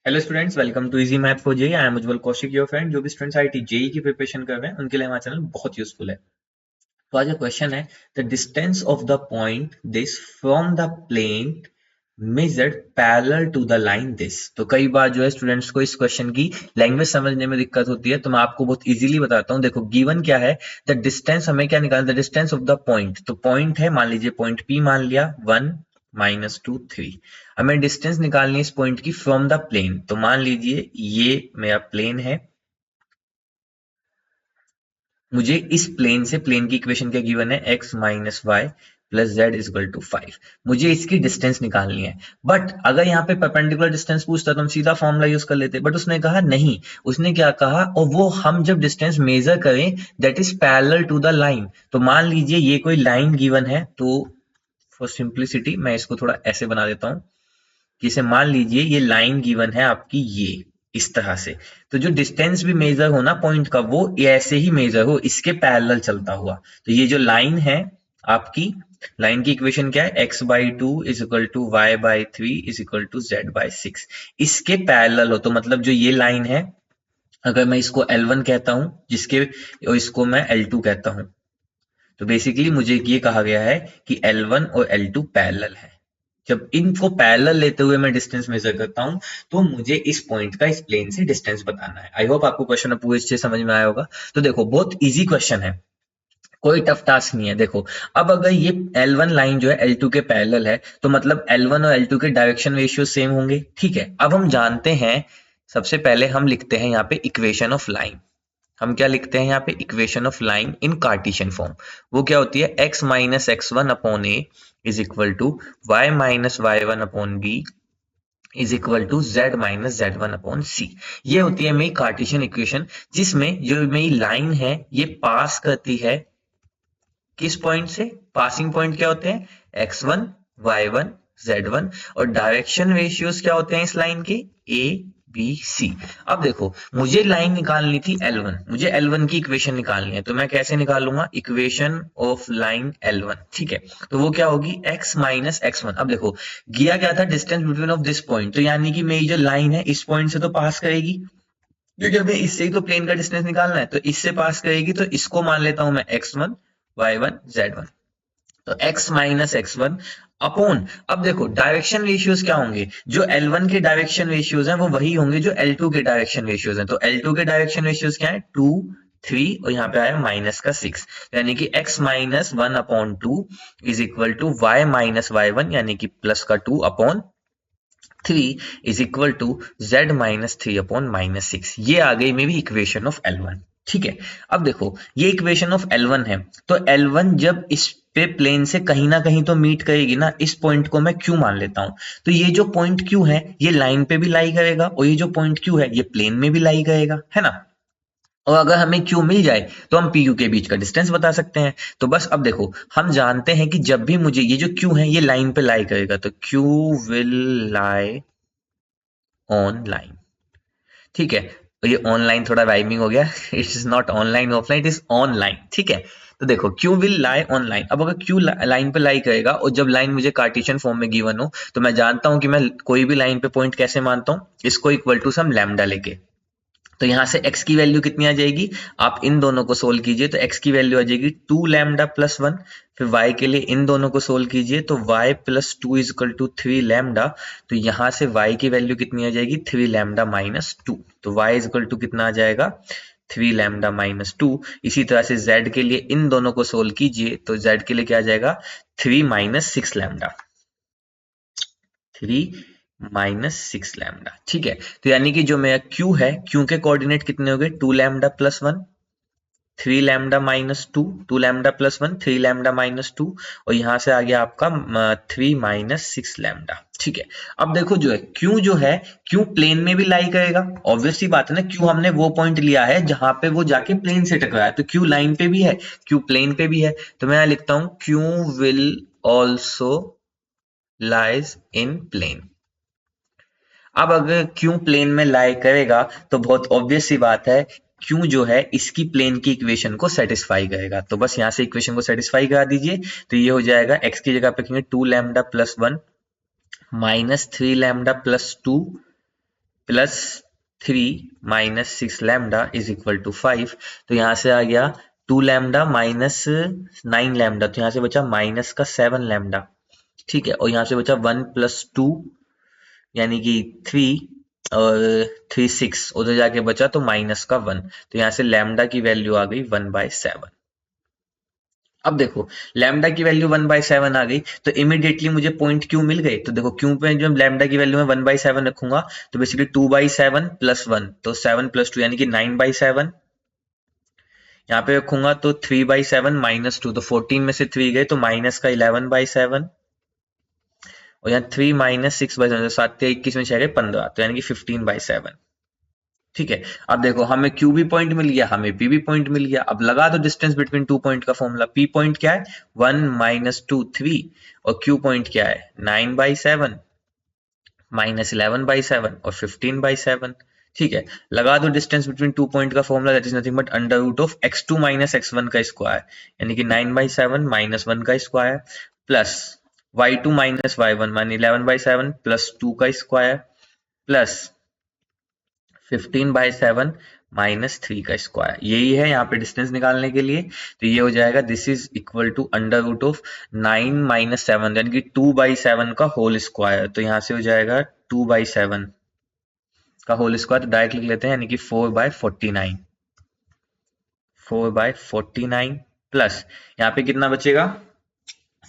Hello students, welcome to easy math for JEE. I am Ujjwal Kaushik, your friend. जो भी students IIT JEE की preparation कर रहे हैं उनके लिए हमारा चैनल बहुत यूजफुल है। तो आज का क्वेश्चन है the distance of the point this from the plane measured parallel to the line this. तो कई बार जो है स्टूडेंट्स को इस क्वेश्चन की लैंग्वेज समझने में दिक्कत होती है, तो मैं आपको बहुत इजीली बताता हूँ। देखो गिवन क्या है, द डिस्टेंस हमें क्या निकालना, the distance of the point. तो पॉइंट है, मान लीजिए पॉइंट पी मान लिया 1 -2 3। हमें डिस्टेंस निकालनी है इस पॉइंट की फ्रॉम द प्लेन। तो मान लीजिए ये मेरा प्लेन है, मुझे इस प्लेन से, प्लेन की इक्वेशन क्या गिवन है, x minus y plus z is equal to 5। मुझे इसकी डिस्टेंस निकालनी है। बट अगर यहाँ पे परपेंडिकुलर डिस्टेंस पूछता तो हम सीधा फॉर्मूला यूज कर लेते, बट उसने कहा नहीं। उसने क्या कहा, और वो हम जब डिस्टेंस मेजर करें that is parallel to the line. तो मान लीजिए ये कोई लाइन गिवन है, तो फॉर सिंप्लिसिटी मैं इसको थोड़ा ऐसे बना देता हूँ। जैसे मान लीजिए ये लाइन गिवन है आपकी, ये इस तरह से। तो जो डिस्टेंस भी मेजर हो ना पॉइंट का, वो ऐसे ही मेजर हो, इसके पैरेलल चलता हुआ। तो ये जो लाइन है आपकी, लाइन की इक्वेशन क्या है, x/2 is equal to y/3 is equal to z/6। इसके पैरेलल हो, तो मतलब जो ये लाइन है, अगर मैं इसको L1 कहता हूं, जिसके, और इसको मैं L2 कहता हूं, तो बेसिकली मुझे ये कहा गया है कि L1 और L2 पैरेलल है। जब इनको पैरेलल लेते हुए मैं डिस्टेंस मेजर करता हूं, तो मुझे इस पॉइंट का इस प्लेन से डिस्टेंस बताना है। आई होप आपको क्वेश्चन पूरे अच्छे समझ में आया होगा। तो देखो बहुत इजी क्वेश्चन है, कोई टफ टास्क नहीं है। देखो अब अगर ये L1 लाइन जो है L2 के पैरेलल है, तो मतलब L1 और L2 के डायरेक्शन रेशियो सेम होंगे। ठीक है, अब हम जानते हैं, सबसे पहले हम लिखते हैं यहाँ पे इक्वेशन ऑफ लाइन। हम क्या लिखते हैं यहाँ पे, equation of line in Cartesian form. वो क्या होती है, x minus x1 upon a is equal to y minus y1 upon b is equal to z minus z1 upon c. ये होती है मेरी कार्टेशियन इक्वेशन, जिसमें जो मेरी लाइन है ये पास करती है किस पॉइंट से, पासिंग पॉइंट क्या होते हैं, x1 y1 z1, और डायरेक्शन रेशियोज क्या होते हैं इस लाइन के, a b c। अब देखो मुझे लाइन निकालनी थी L1, मुझे L1 की इक्वेशन निकालनी है, तो मैं कैसे निकालूंगा, इक्वेशन ऑफ लाइन L1। ठीक है, तो वो क्या होगी, x माइनस x1। अब देखो किया क्या था, distance between of this point, तो यानी कि मेरी जो लाइन है इस पॉइंट से तो पास करेगी, क्योंकि हमें इससे ही तो प्लेन का डिस्टेंस निकालना है, तो इससे पास करेगी, तो इसको मान लेता हूं मैं x1 y1 z1। तो x माइनस x1 अपॉन, अब देखो डायरेक्शन रेशियोज क्या होंगे, जो L1 के डायरेक्शन रेशियोज हैं वो वही होंगे जो L2 के डायरेक्शन रेशियोज हैं। तो L2 के डायरेक्शन रेशियोज क्या है, 2 3, और यहाँ पे आया माइनस का 6, यानी कि x minus 1 upon 2 is equal to y minus y1 यानी कि प्लस का 2 upon 3 is equal to z minus 3 upon minus 6। ये आ गई मेरी इक्वेशन ऑफ L1। ठीक है, अब देखो ये इक्वेशन ऑफ L1 है, तो L1 जब इस पे प्लेन से कहीं ना कहीं तो मीट करेगी ना, इस पॉइंट को मैं Q मान लेता हूं। तो ये जो पॉइंट Q है ये लाइन पे भी लाई करेगा, और ये जो पॉइंट Q है ये प्लेन में भी लाई करेगा, है ना। और अगर हमें Q मिल जाए तो हम PQ के बीच का डिस्टेंस बता सकते हैं। तो बस अब देखो हम जानते हैं कि जब भी मुझे ये जो Q है ये लाइन पे लाई करेगा, तो Q will lie on line. ठीक है, तो ये ऑनलाइन थोड़ा राइमिंग हो गया, it is not online offline, it is online. ठीक है, तो देखो Q will lie on line. अब अगर Q लाइन पे लाई करेगा, और जब लाइन मुझे कार्टेशियन फॉर्म में गिवन हो, तो मैं जानता हूं कि मैं कोई भी लाइन पे पॉइंट कैसे मानता हूं, इसको इक्वल टू सम लैम्डा लेके। तो यहां से x की वैल्यू कितनी आ जाएगी, आप इन दोनों को सोल्व कीजिए, तो x की वैल्यू आ जाएगी 2 लैम्डा प्लस 1। फिर y के लिए इन दोनों को सोल्व कीजिए, तो y plus 2 is equal to 3 lambda. तो यहां से y की वैल्यू कितनी आ जाएगी, 3 लैम्डा माइनस 2। तो y इज इक्वल टू कितना आ जाएगा, 3 लैम्डा माइनस 2। इसी तरह से z के लिए इन दोनों को सोल्व कीजिए, तो z के लिए क्या आ जाएगा, 3 माइनस 6 लैम्डा, 3 माइनस 6 लैम्डा। ठीक है, तो यानी कि जो मेरा Q है, Q के कोऑर्डिनेट कितने हो गए, 2 lambda plus 1, 3 lambda minus 2, 2 lambda plus 1, 3 lambda minus 2, और यहां से आ गया आपका 3 माइनस 6 लैम्डा। ठीक है, अब देखो जो है Q जो है, Q प्लेन में भी लाई करेगा, ऑब्वियस सी बात है ना। Q हमने वो पॉइंट लिया है जहां पे वो जाके प्लेन से टकराया, तो Q लाइन पे भी है, Q प्लेन पे भी है। तो मैं यहां लिखता हूं Q will also lies in plane. अब अगर क्यों प्लेन में लाई करेगा, तो बहुत ऑब्वियस सी बात है, क्यों जो है इसकी प्लेन की इक्वेशन को सेटिस्फाई करेगा। तो बस यहां से इक्वेशन को सेटिस्फाई करा दीजिए, तो ये हो जाएगा x की जगह पे लिखेंगे 2 lambda plus 1 minus 3 lambda plus 2 plus 3 minus 6 lambda is equal to 5। तो यहाँ से आ गया 2 लैम्डा माइनस 9 लैम्डा, तो यहाँ से बचा माइनस का 7 लैम्डा, ठीक है। और यहाँ से बचा 1 प्लस 2 यानी कि 3 और 3 6, उधर जाके बचा तो माइनस का 1, तो यहाँ से लैम्डा की वैल्यू आ गई 1/7। अब देखो लैम्डा की वैल्यू 1/7 आ गई, तो इमीडिएटली मुझे पॉइंट क्यू मिल गए। तो देखो क्यू पे जब लैम्डा की वैल्यू में 1/7 रखूंगा तो बेसिकली 2/7 प्लस 1, तो 7 प्लस 2 यानी कि 9/7। यहाँ पे रखूंगा तो 3/7 माइनस 2, तो 14 में से 3 गए तो माइनस का 11/7, और यहाँ 3 माइनस 6/7, तो 7 या 21 में 6 गए 15, तो यानी कि 15/7, ठीक है। अब देखो हमें क्यू भी पॉइंट मिल गया, हमें पी भी पॉइंट मिल गया। अब लगा दो डिस्टेंस बिटवीन 2 पॉइंट का फॉर्मूला। पी पॉइंट क्या है 1 माइनस 2 3, और क्यू पॉइंट क्या है 9/7 माइनस 11/7 और 15/7, ठीक है। लगा दो डिस्टेंस बिटवीन 2 पॉइंट का formula, that is nothing but under root of x2 minus x1 का स्क्वायर, यानी कि 9/7 माइनस 1 का square plus y2 minus y1 मानी 11/7 प्लस 2 का स्क्वायर प्लस 15/7 माइनस 3 का स्क्वायर। यही है यहाँ पे डिस्टेंस निकालने के लिए। तो ये हो जाएगा this is equal to under root of 9 minus 7 यानी कि 2/7 का होल स्क्वायर। तो यहाँ से हो जाएगा 2/7 का होल स्क्वायर, तो डायरेक्ट लिख लेते हैं, यानी कि 4/49, 4/49 प्लस यहाँ पे कितना बचेगा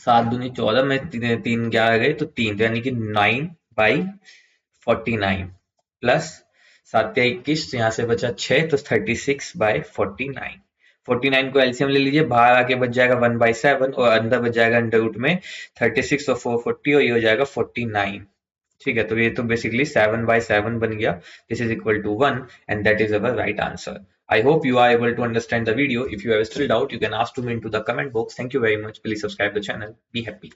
7 दूनी 14 में 3 11 गए तो 3, तो यानी कि 9/49 प्लस 7 या 21, तो यहाँ से बचा 6, तो 36/49। 49 को एलसीएम ले लीजिए, बाहर आके बच जाएगा 1/7 और अंदर बच जाएगा अंडर रूट में 36 और 440, और ये हो जाएगा 49, ठीक है। तो ये तो बेसिकली 7/7 बन गया। This is equal to 1 and that is our right answer. I hope you are able to understand the video. If you have still doubt, you can ask to me into the comment box. Thank you very much. Please subscribe the channel. Be happy.